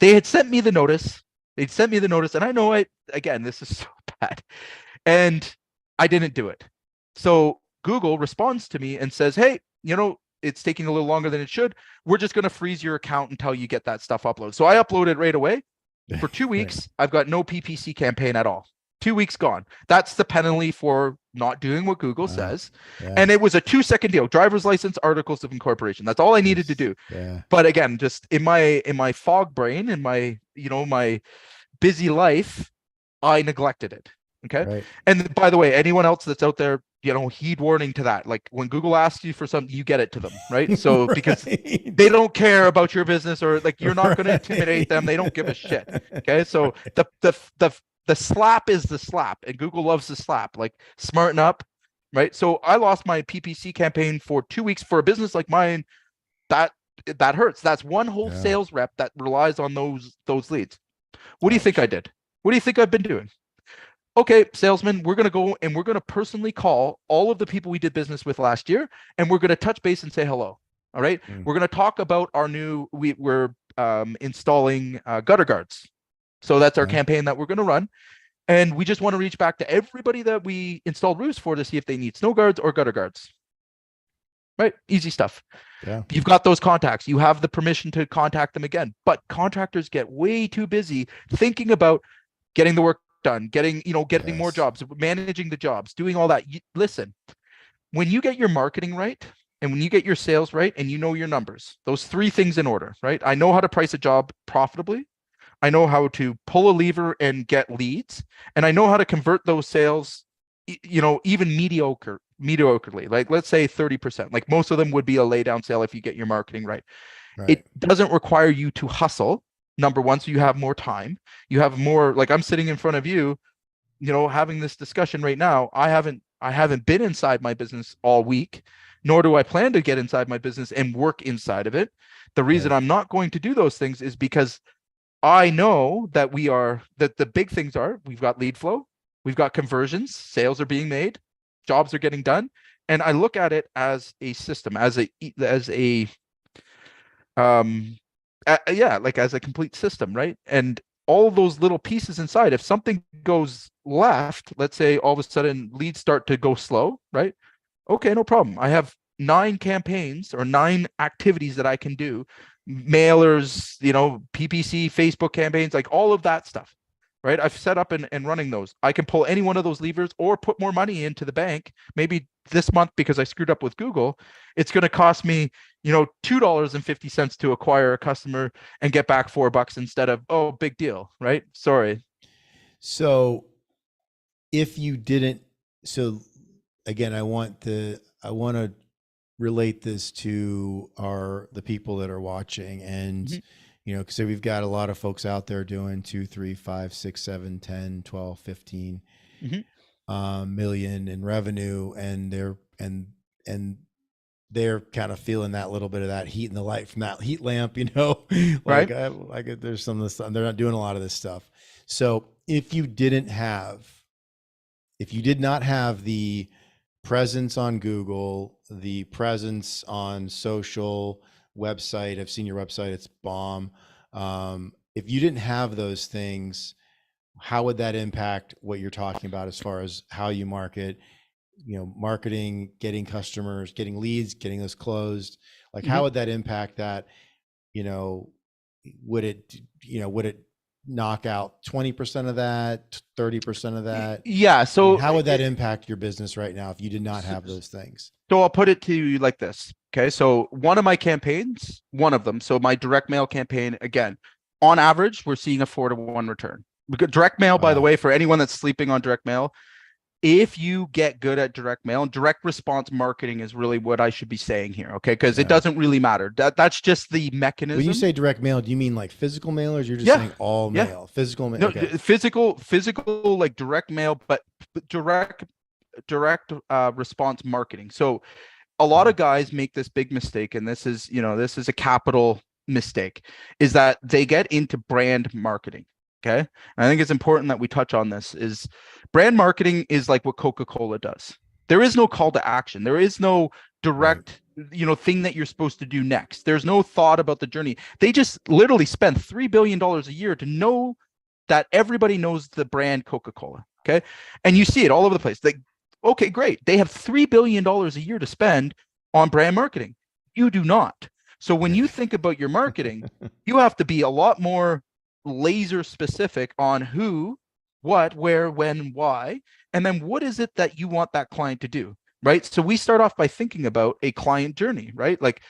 They had sent me the notice. They'd sent me the notice, and I know again, this is so bad, and I didn't do it. So Google responds to me and says, hey, it's taking a little longer than it should. We're just going to freeze your account until you get that stuff uploaded. So I uploaded right away. For 2 weeks, I've got no PPC campaign at all. 2 weeks gone. That's the penalty for not doing what Google says. Yeah. And it was a 2-second deal. Driver's license, articles of incorporation. That's all I needed to do. Yeah. But again, just in my fog brain, in my my busy life, I neglected it. Okay. Right. And by the way, anyone else that's out there, heed warning to that. Like when Google asks you for something, you get it to them, right? So right. Because they don't care about your business, or like you're not going to intimidate them. They don't give a shit. Okay. So the slap is the slap, and Google loves the slap. Like, smarten up, right? So I lost my PPC campaign for 2 weeks for a business like mine. That hurts. That's one whole sales rep that relies on those leads. What do you think I did? What do you think I've been doing? Okay, salesman, we're going to go and we're going to personally call all of the people we did business with last year, and we're going to touch base and say hello. All right. We're going to talk about our we're installing gutter guards. So that's our campaign that we're going to run. And we just want to reach back to everybody that we installed roofs for to see if they need snow guards or gutter guards. Right. Easy stuff. Yeah. You've got those contacts. You have the permission to contact them again. But contractors get way too busy thinking about getting the work done, getting more jobs, managing the jobs, doing all that. Listen, when you get your marketing right, and when you get your sales right, and your numbers, those 3 things in order, right? I know how to price a job profitably. I know how to pull a lever and get leads, and I know how to convert those sales, even mediocrely, like let's say 30%. Like most of them would be a lay down sale if you get your marketing right. It doesn't require you to hustle. Number one, so you have more time. You have more, like I'm sitting in front of you, having this discussion right now. I haven't been inside my business all week, nor do I plan to get inside my business and work inside of it. The reason I'm not going to do those things is because I know that the big things are, we've got lead flow, we've got conversions, sales are being made, jobs are getting done. And I look at it as a system, as a like as a complete system, right? And all those little pieces inside, if something goes left, let's say all of a sudden leads start to go slow, right? Okay, no problem. I have 9 campaigns or 9 activities that I can do, mailers, PPC, Facebook campaigns, like all of that stuff, right? I've set up and running those. I can pull any one of those levers or put more money into the bank. Maybe this month, because I screwed up with Google, it's going to cost me, $2.50 to acquire a customer and get back $4 instead of, oh, big deal, right? Sorry. So if you didn't, so again, I want to relate this to the people that are watching, and Mhm. because we've got a lot of folks out there doing 2, 3, 5, 6, 7, 10, 12, 15 Mhm. million in revenue, and and they're kind of feeling that little bit of that heat and the light from that heat lamp, Right. there's some of this stuff. They're not doing a lot of this stuff. So if you did not have the presence on Google, the presence on social, website, I've seen your website, it's bomb. If you didn't have those things, how would that impact what you're talking about as far as how you market, marketing, getting customers, getting leads, getting those closed? Like, how Mhm. would that impact that? You know, would it, would it knock out 20% of that, 30% of that? Yeah. I mean, So how would that impact your business right now if you did not have those things? So I'll put it to you like this. Okay. So one of my campaigns, one of them, so my direct mail campaign, again, on average, we're seeing a 4-to-1 return. Because direct mail, by the Wow. way, for anyone that's sleeping on direct mail, if you get good at direct mail, and direct response marketing is really what I should be saying here. Okay. Because it Yeah. doesn't really matter. That's just the When you mechanism. say direct mail, do you mean like physical mail, or you're just Yeah. saying all Yeah. mail? Physical mail. No, Okay. physical, like direct mail, but direct response marketing. So a lot Okay. of guys make this big mistake, and this is a capital mistake, is that they get into brand marketing. Okay. And I think it's important that we touch on this. Is brand marketing is like what Coca-Cola does. There is no call to action. There is no Right. direct, thing that you're supposed to do next. There's no thought about the journey. They just literally spend $3 billion a year to know that everybody knows the brand Coca-Cola. Okay. And you Right. see it all over the place. Like, okay, great. They have $3 billion a year to spend on brand marketing. You do not. So when you think about your marketing, you have to be a lot more laser specific on who, what, where, when, why, and then what is it that you want that client to do, right? So we start off by thinking about a client journey, right? Like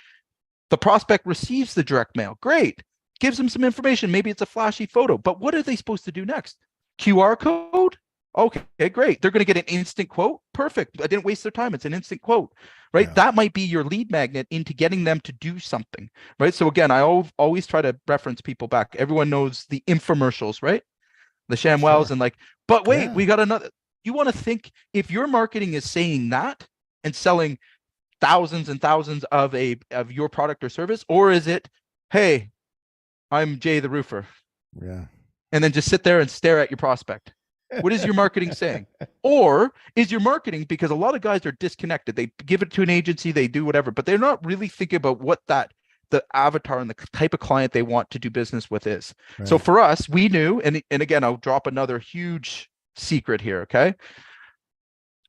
the prospect receives the direct mail. Great. Gives them some information. Maybe it's a flashy photo, but what are they supposed to do next? QR code? Okay, great. They're going to get an instant quote. Perfect. I didn't waste their time. It's an instant quote, right? Yeah. That might be your lead magnet into getting them to do something, right? So again, I always try to reference people back. Everyone knows the infomercials, right? The ShamWows Sure. and like, but wait, Yeah. we got another. You want to think if your marketing is saying that and selling thousands and thousands of your product or service, or is it, hey, I'm Jay the roofer, Yeah. and then just sit there and stare at your prospect? What is your marketing saying? Or is your marketing, because a lot of guys are disconnected, they give it to an agency, they do whatever, but they're not really thinking about what the avatar and the type of client they want to do business with is. So Right. for us, we knew, and again, I'll drop another huge secret here. Okay.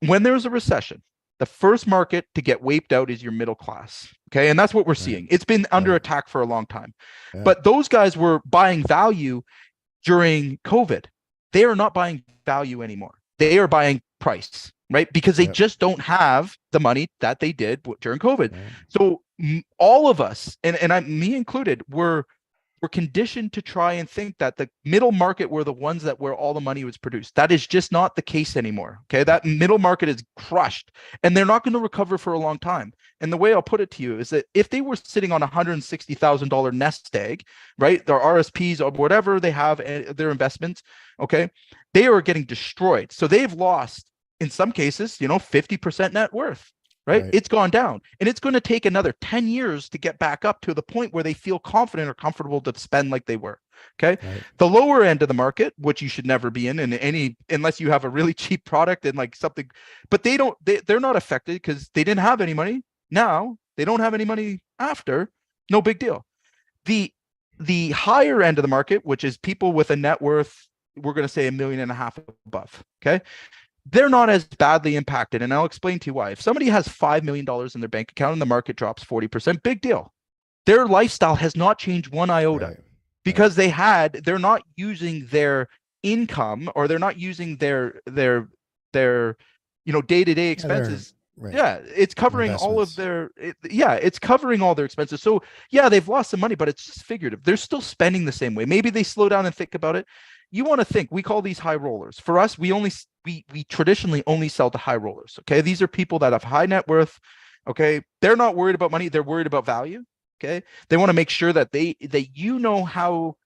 When there's a recession, the first market to get wiped out is your middle class. Okay. And that's what we're Right. seeing. It's been under Right. attack for a long time. Yeah. But those guys were buying value during COVID. They are not buying value anymore. They are buying price, right? Because they Yep. just don't have the money that they did during COVID. Right. So all of us, me included, were conditioned to try and think that the middle market were the ones that where all the money was produced. That is just not the case anymore. Okay. That middle market is crushed and they're not going to recover for a long time. And the way I'll put it to you is that if they were sitting on $160,000 nest egg, right, their RSPs or whatever they have, their investments, okay, they are getting destroyed. So they've lost, in some cases, 50% net worth. Right? It's gone down, and it's going to take another 10 years to get back up to the point where they feel confident or comfortable to spend like they were. Okay. Right. The lower end of the market, which you should never be in any, unless you have a really cheap product and like something, but they're not affected because they didn't have any money. Now they don't have any money after. No big deal. The higher end of the market, which is people with a net worth, we're going to say $1.5 million above. Okay. They're not as badly impacted. And I'll explain to you why. If somebody has $5 million in their bank account and the market drops 40%, big deal. Their lifestyle has not changed one iota. Right. Because they're not using their income, or they're not using their day-to-day expenses. Right. Yeah, it's covering all of it's covering all their expenses. So yeah, they've lost some money, but it's just figurative. They're still spending the same way. Maybe they slow down and think about it. you want to think, we call these high rollers. For us, we traditionally only sell to high rollers. Okay. These are people that have high net worth. Okay. They're not worried about money. They're worried about value. Okay. They want to make sure that how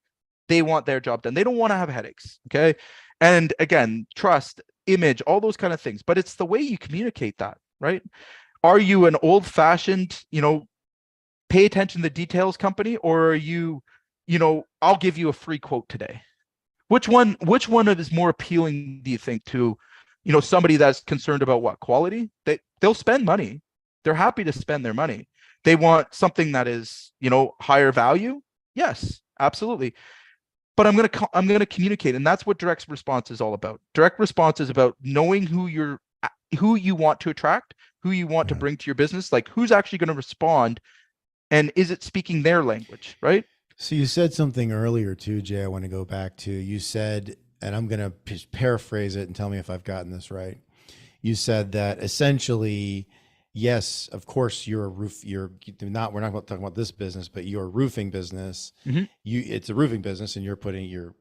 they want their job done. They don't want to have headaches. Okay. And again, trust, image, all those kind of things, but it's the way you communicate that, right? Are you an old fashioned, pay attention to the details company, or are you, I'll give you a free quote today? Which one is more appealing, do you think, to, somebody that's concerned about what quality? They'll spend money. They're happy to spend their money. They want something that is, higher value. Yes, absolutely. But I'm gonna communicate, and that's what direct response is all about. Direct response is about knowing who you want to attract, who you want to bring to your business, like who's actually going to respond, and is it speaking their language, right? So you said something earlier too, Jay. I want to go back to. You said, and I'm going to paraphrase it and tell me if I've gotten this right. You said that essentially, yes, of course, you're a roof. We're not talking about this business, but your roofing business. Mm-hmm. It's a roofing business, and you're putting your,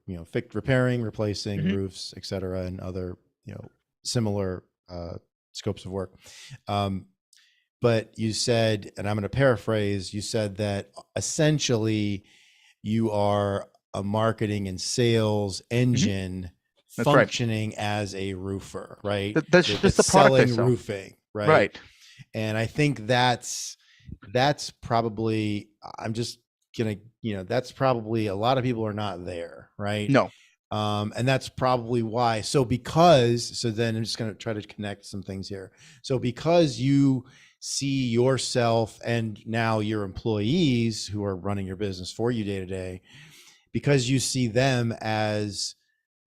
repairing, replacing mm-hmm. roofs, et cetera, and other, similar scopes of work. But you said, and I'm going to paraphrase, you said that essentially you are a marketing and sales engine mm-hmm. functioning right. as a roofer, right? That's just the product selling roofing, right? Right. And I think that's probably, I'm just going to, that's probably a lot of people are not there, right? No. And that's probably why. So then I'm just going to try to connect some things here. So because you see yourself and now your employees who are running your business for you day to day, because you see them as,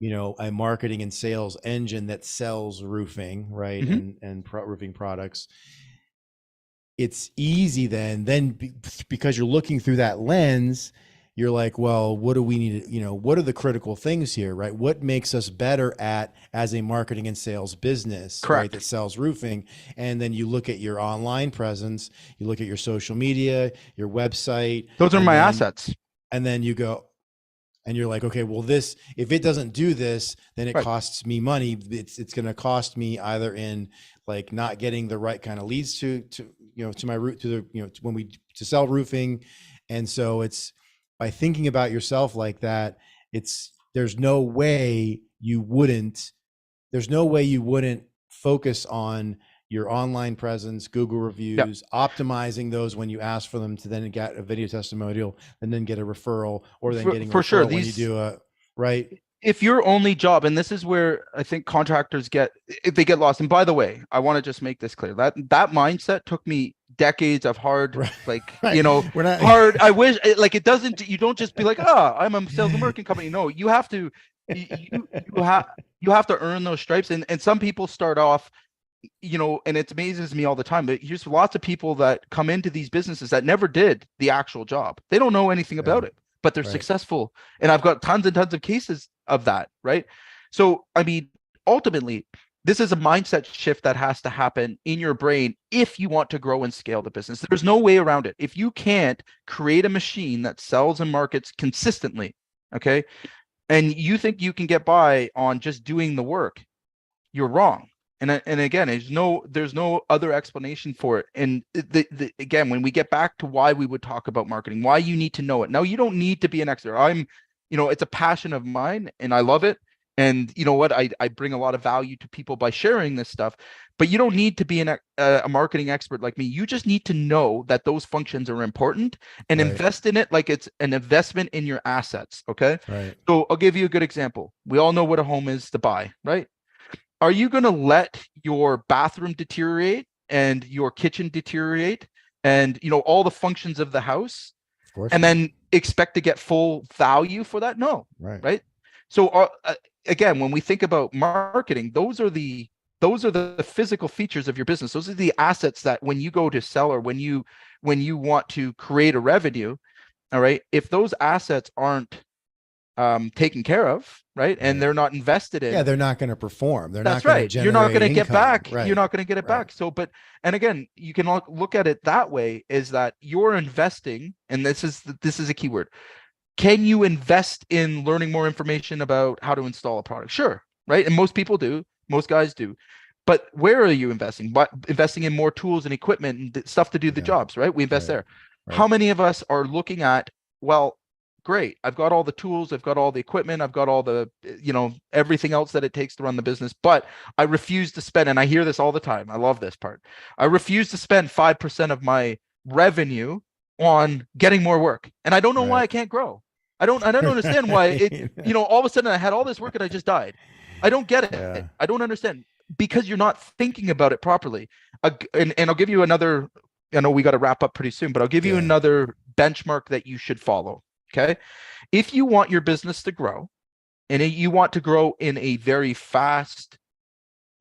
a marketing and sales engine that sells roofing, right? Mm-hmm. and roofing products. It's easy then because you're looking through that lens, you're like, well, what do we need to, what are the critical things here, right? What makes us better as a marketing and sales business, correct, right, that sells roofing? And then you look at your online presence, you look at your social media, your website. Those are my assets. And then you go, and you're like, okay, well, if it doesn't do this, then it right. costs me money. It's going to cost me either in like not getting the right kind of leads to my route to the, to sell roofing. And so it's, by thinking about yourself like that, there's no way you wouldn't focus on your online presence, Google reviews, yep. optimizing those when you ask for them to then get a video testimonial and then get a referral, or then getting a referral sure. when you do right. If your only job, and this is where I think contractors get lost. And by the way, I want to just make this clear, that mindset took me decades of hard, right. like, right. We're not hard. I wish like it doesn't, you don't just be like, I'm a sales and marketing company. No, you have to, you have to earn those stripes. And some people start off, and it amazes me all the time, but here's lots of people that come into these businesses that never did the actual job. They don't know anything about it, but they're right. successful. And I've got tons and tons of cases of that. Right. So, I mean, ultimately, this is a mindset shift that has to happen in your brain if you want to grow and scale the business. There's no way around it. If you can't create a machine that sells and markets consistently, okay, and you think you can get by on just doing the work, you're wrong. And again, there's no other explanation for it. And again, when we get back to why we would talk about marketing, why you need to know it. Now, you don't need to be an expert. It's a passion of mine and I love it. And you know what? I bring a lot of value to people by sharing this stuff, but you don't need to be a marketing expert like me. You just need to know that those functions are important and right. invest in it like it's an investment in your assets. Okay. Right. So I'll give you a good example. We all know what a home is to buy, right? Are you going to let your bathroom deteriorate and your kitchen deteriorate and, all the functions of the house and then expect to get full value for that? No. Right. Right. So again, when we think about marketing, those are the physical features of your business. Those are the assets that when you go to sell or when you want to create a revenue, all right, if those assets aren't taken care of, right, and they're not invested in, they're not going to perform. That's right. You're not going to get back. Right. You're not going to get it back. So, and again, you can look at it that way: is that you're investing, and this is a key word. Can you invest in learning more information about how to install a product? Sure, right? And most people do, most guys do. But where are you investing? But investing in more tools and equipment and stuff to do the jobs, right? We invest there. How many of us are looking at, well, great, I've got all the tools, I've got all the equipment, I've got all the, everything else that it takes to run the business, but I refuse to spend, and I hear this all the time. I love this part. I refuse to spend 5% of my revenue on getting more work. And I don't know why I can't grow. I don't understand why it, all of a sudden I had all this work and I just died. I don't get it. I don't understand, because you're not thinking about it properly. And I'll give you another, I know we got to wrap up pretty soon, but I'll give you another benchmark that you should follow. Okay. If you want your business to grow, and you want to grow in a very fast,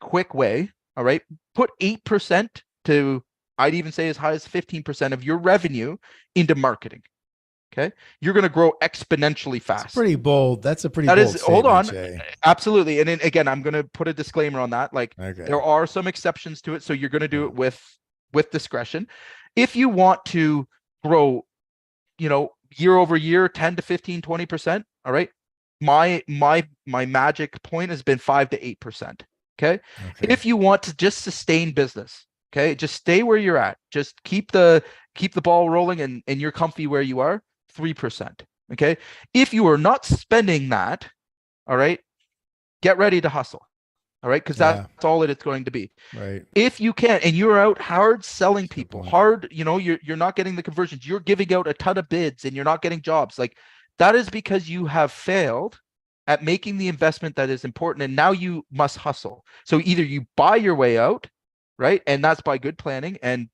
quick way, all right, put 8% to, I'd even say as high as 15% of your revenue into marketing. Okay. You're going to grow exponentially fast. That's pretty bold. That's a pretty bold statement, hold on. Jay. Absolutely. And then, again, I'm going to put a disclaimer on that. Like, there are some exceptions to it. So you're going to do it with discretion. If you want to grow, year over year, 10 to 15, 20%. All right. My magic point has been 5 to 8%. Okay. If you want to just sustain business, okay, just stay where you're at. Just keep the ball rolling and you're comfy where you are, 3%. Okay. If you are not spending that, all right, get ready to hustle. All right. Because that's all that it's going to be. Right. If you can, and you're out hard selling people, hard, you're not getting the conversions, you're giving out a ton of bids and you're not getting jobs. Like, that is because you have failed at making the investment that is important. And now you must hustle. So either you buy your way out, right? And that's by good planning and,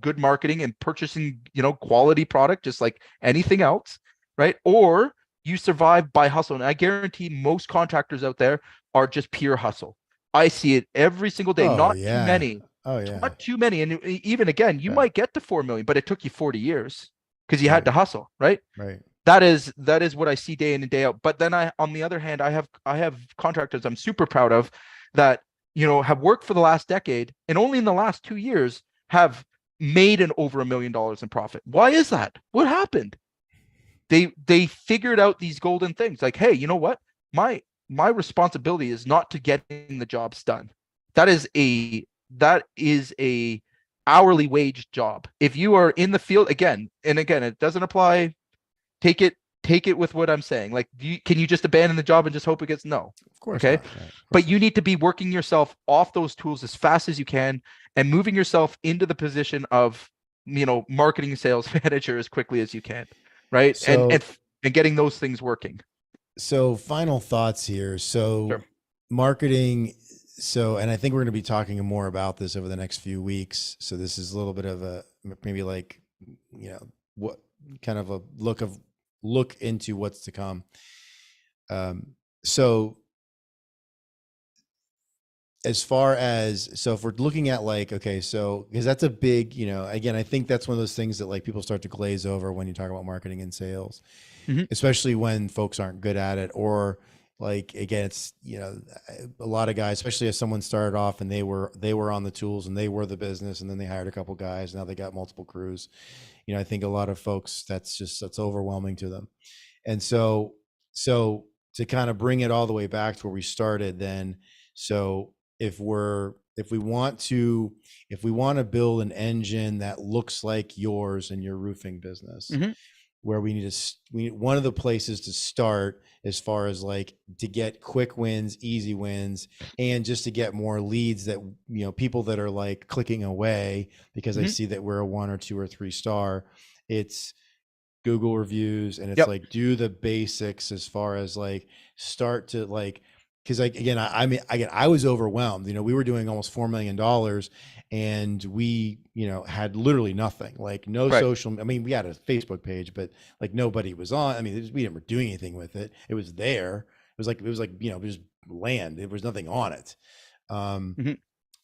good marketing and purchasing, quality product, just like anything else, right? Or you survive by hustle. And I guarantee most contractors out there are just pure hustle. I see it every single day. Not too many. Not too many. And even again, you might get to 4 million, but it took you 40 years because you had to hustle, right? Right. That is what I see day in and day out. But then on the other hand, I have contractors I'm super proud of that, have worked for the last decade and only in the last 2 years have made over $1 million in profit. Why is that? What happened? They figured out these golden things. Like, hey, you know what? My responsibility is not to getting the jobs done. That is a hourly wage job. If you are in the field, again, it doesn't apply. Take it with what I'm saying. Like, can you just abandon the job and just hope it gets? No. Of course. Okay. Not. Right. But you need to be working yourself off those tools as fast as you can and moving yourself into the position of, marketing sales manager as quickly as you can. Right. So, and getting those things working. So final thoughts here. So marketing. So, and I think we're going to be talking more about this over the next few weeks. So this is a little bit of a, maybe like, what kind of a look into what's to come. So as far as, so if we're looking at like, okay, so, because that's a big, again, I think that's one of those things that like people start to glaze over when you talk about marketing and sales, especially when folks aren't good at it, or like, again, it's, a lot of guys, especially if someone started off and they were on the tools and they were the business, and then they hired a couple guys. Now they got multiple crews. I think a lot of folks, that's overwhelming to them. And so to kind of bring it all the way back to where we started then. So if we want to build an engine that looks like yours in your roofing business, where we need one of the places to start as far as like to get quick wins, easy wins, and just to get more leads that, people that are like clicking away because they see that we're a 1 or 2 or 3 star. It's Google reviews, and it's like, do the basics as far as like start to like, because like, again, I was overwhelmed. We were doing almost $4 million and we, had literally nothing, like no social. I mean, we had a Facebook page, but like nobody was on. I mean, we didn't do anything with it. It was there. It was like, it was just land. There was nothing on it.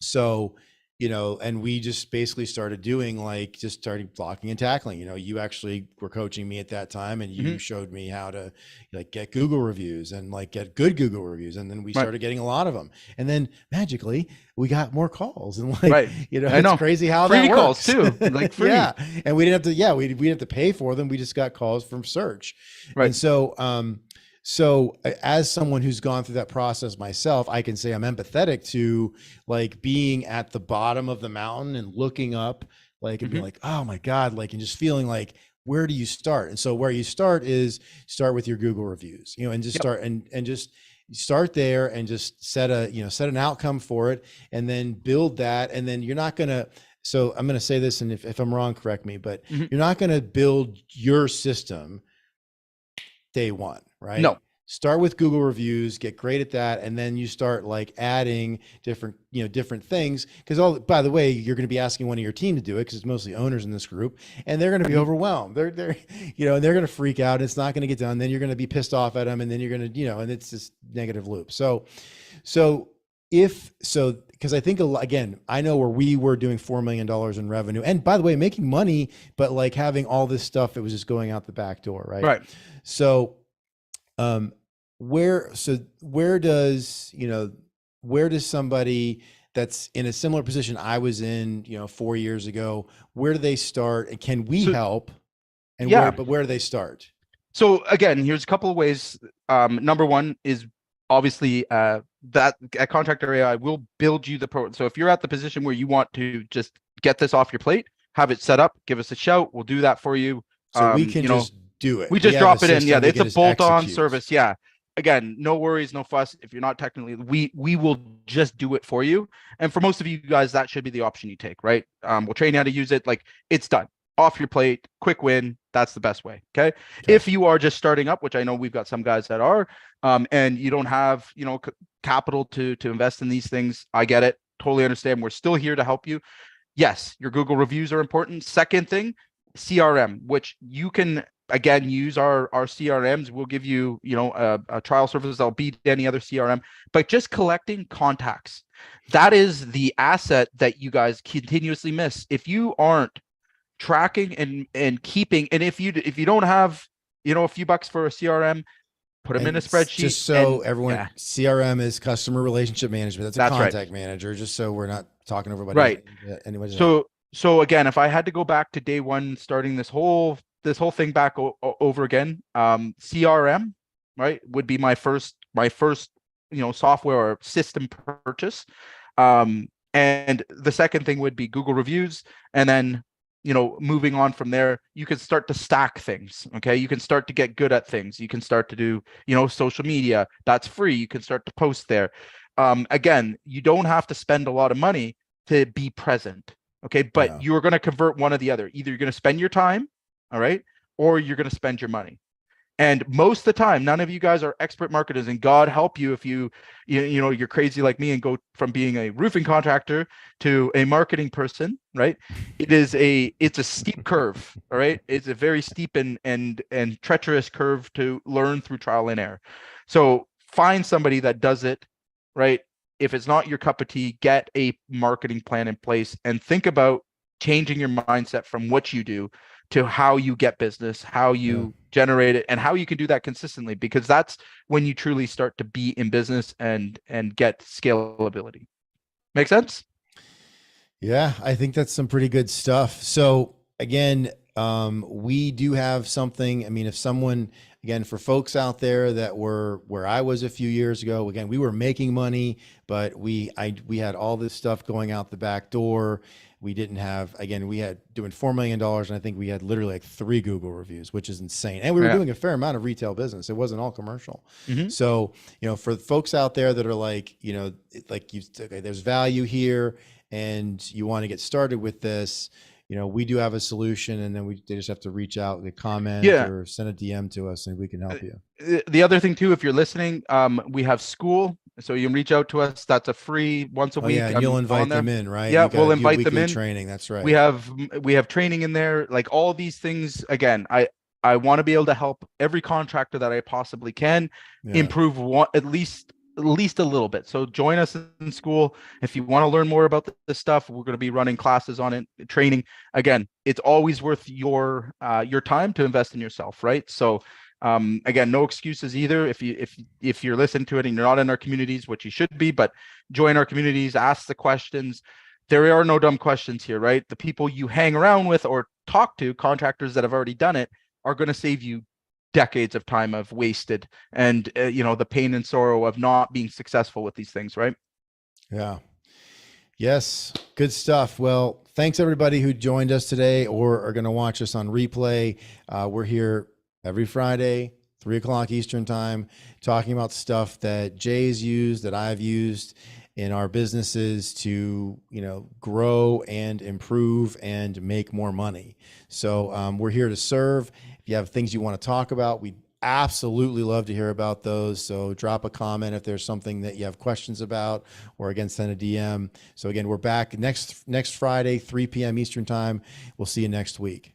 So you know, and we just basically started doing like, just started blocking and tackling. You know, you actually were coaching me at that time, and you showed me how to like get Google reviews and like get good Google reviews. And then we started getting a lot of them. And then magically we got more calls, and like, you know, it's crazy how free that calls works too, like free. Yeah. And we didn't have to, we didn't have to pay for them. We just got calls from search. And so as someone who's gone through that process myself, I can say I'm empathetic to like being at the bottom of the mountain and looking up like and being like, oh my God, like, and just feeling like, where do you start? And so where you start is start with your Google reviews, you know, and just start and just start there and just set a, you know, set an outcome for it and then build that. And then you're not going to, so I'm going to say this, and if I'm wrong, correct me, but you're not going to build your system day one, right? No. Start with Google reviews, get great at that, and then you start like adding different, you know, different things. Because by the way, you're going to be asking one of your team to do it because it's mostly owners in this group, and they're going to be overwhelmed. They're, you know, and they're going to freak out. It's not going to get done. Then you're going to be pissed off at them, and then you're going to, you know, and it's this negative loop. Because I think again, I know where we were doing $4 million in revenue, and by the way, making money, but like having all this stuff, it was just going out the back door, right? Right. So, where does somebody that's in a similar position I was in, you know, 4 years ago, where do they start, and can we help? And where do they start? So again, here's a couple of ways. Number one is obviously that at Contractor AI will build you the program. So if you're at the position where you want to just get this off your plate, have it set up, give us a shout. We'll do that for you. So we can just do it. We just drop it in. Yeah, it's a bolt-on service. Yeah. Again, no worries, no fuss. If you're not technically, we will just do it for you. And for most of you guys, that should be the option you take, right? We'll train you how to use it. Like, it's done. Off your plate, quick win. That's the best way. Okay. If you are just starting up, which I know we've got some guys that are, and you don't have, you know, capital to invest in these things, I get it. Totally understand. We're still here to help you. Yes, your Google reviews are important. Second thing, CRM, which you can again use our CRMs. We'll give you, you know, a trial service that'll beat any other CRM, but just collecting contacts, that is the asset that you guys continuously miss if you aren't tracking and keeping. And if you don't have, you know, a few bucks for a CRM, put them in a spreadsheet. Just so everyone, CRM is customer relationship management. That's a contact manager. Just so we're not talking to everybody. Right. So again, if I had to go back to day one, starting this whole thing back over again, CRM, right, would be my first, you know, software or system purchase. And the second thing would be Google reviews. And then, you know, moving on from there, you can start to stack things. Okay. You can start to get good at things. You can start to do, you know, social media. That's free. You can start to post there. Again, you don't have to spend a lot of money to be present. Okay. But you're going to convert one or the other. Either you're going to spend your time, all right, or you're going to spend your money. And most of the time, none of you guys are expert marketers, and God help you if you know, you're crazy like me and go from being a roofing contractor to a marketing person, right? It's a steep curve, all right? It's a very steep and treacherous curve to learn through trial and error. So find somebody that does it, right? If it's not your cup of tea, get a marketing plan in place and think about changing your mindset from what you do to how you get business, how you generate it, and how you can do that consistently, because that's when you truly start to be in business and get scalability. Make sense? Yeah, I think that's some pretty good stuff. So again, we do have something. I mean, if someone, again, for folks out there that were where I was a few years ago, again, we were making money, but we had all this stuff going out the back door. We didn't have, again, we had doing $4 million, and I think we had literally like 3 Google reviews, which is insane. And we were doing a fair amount of retail business. It wasn't all commercial. So, you know, for folks out there that are like, you know, like there's value here and you want to get started with this, you know, we do have a solution, and then they just have to reach out, they comment or send a DM to us, and we can help you. The other thing too, if you're listening, we have school. So you can reach out to us. That's a free once a week. Yeah, and you'll invite them in, right? Yeah, we'll invite them in. Training. That's right. We have training in there. Like all these things. Again, I want to be able to help every contractor that I possibly can improve at least at least a little bit. So join us in school. If you want to learn more about this stuff, we're going to be running classes on it, training. Again, it's always worth your time to invest in yourself, right? So again, no excuses either. If you're listening to it and you're not in our communities, which you should be, but join our communities, ask the questions. There are no dumb questions here, right? The people you hang around with or talk to, contractors that have already done it, are going to save you decades of time of wasted and the pain and sorrow of not being successful with these things, right? Yeah. Yes. Good stuff. Well, thanks everybody who joined us today or are going to watch us on replay. We're here every Friday, 3:00 Eastern time, talking about stuff that Jay's used, that I've used in our businesses to, grow and improve and make more money. So we're here to serve. If you have things you want to talk about, we absolutely love to hear about those. So drop a comment if there's something that you have questions about, or again, send a DM. So again, we're back next Friday, 3 p.m. Eastern time. We'll see you next week.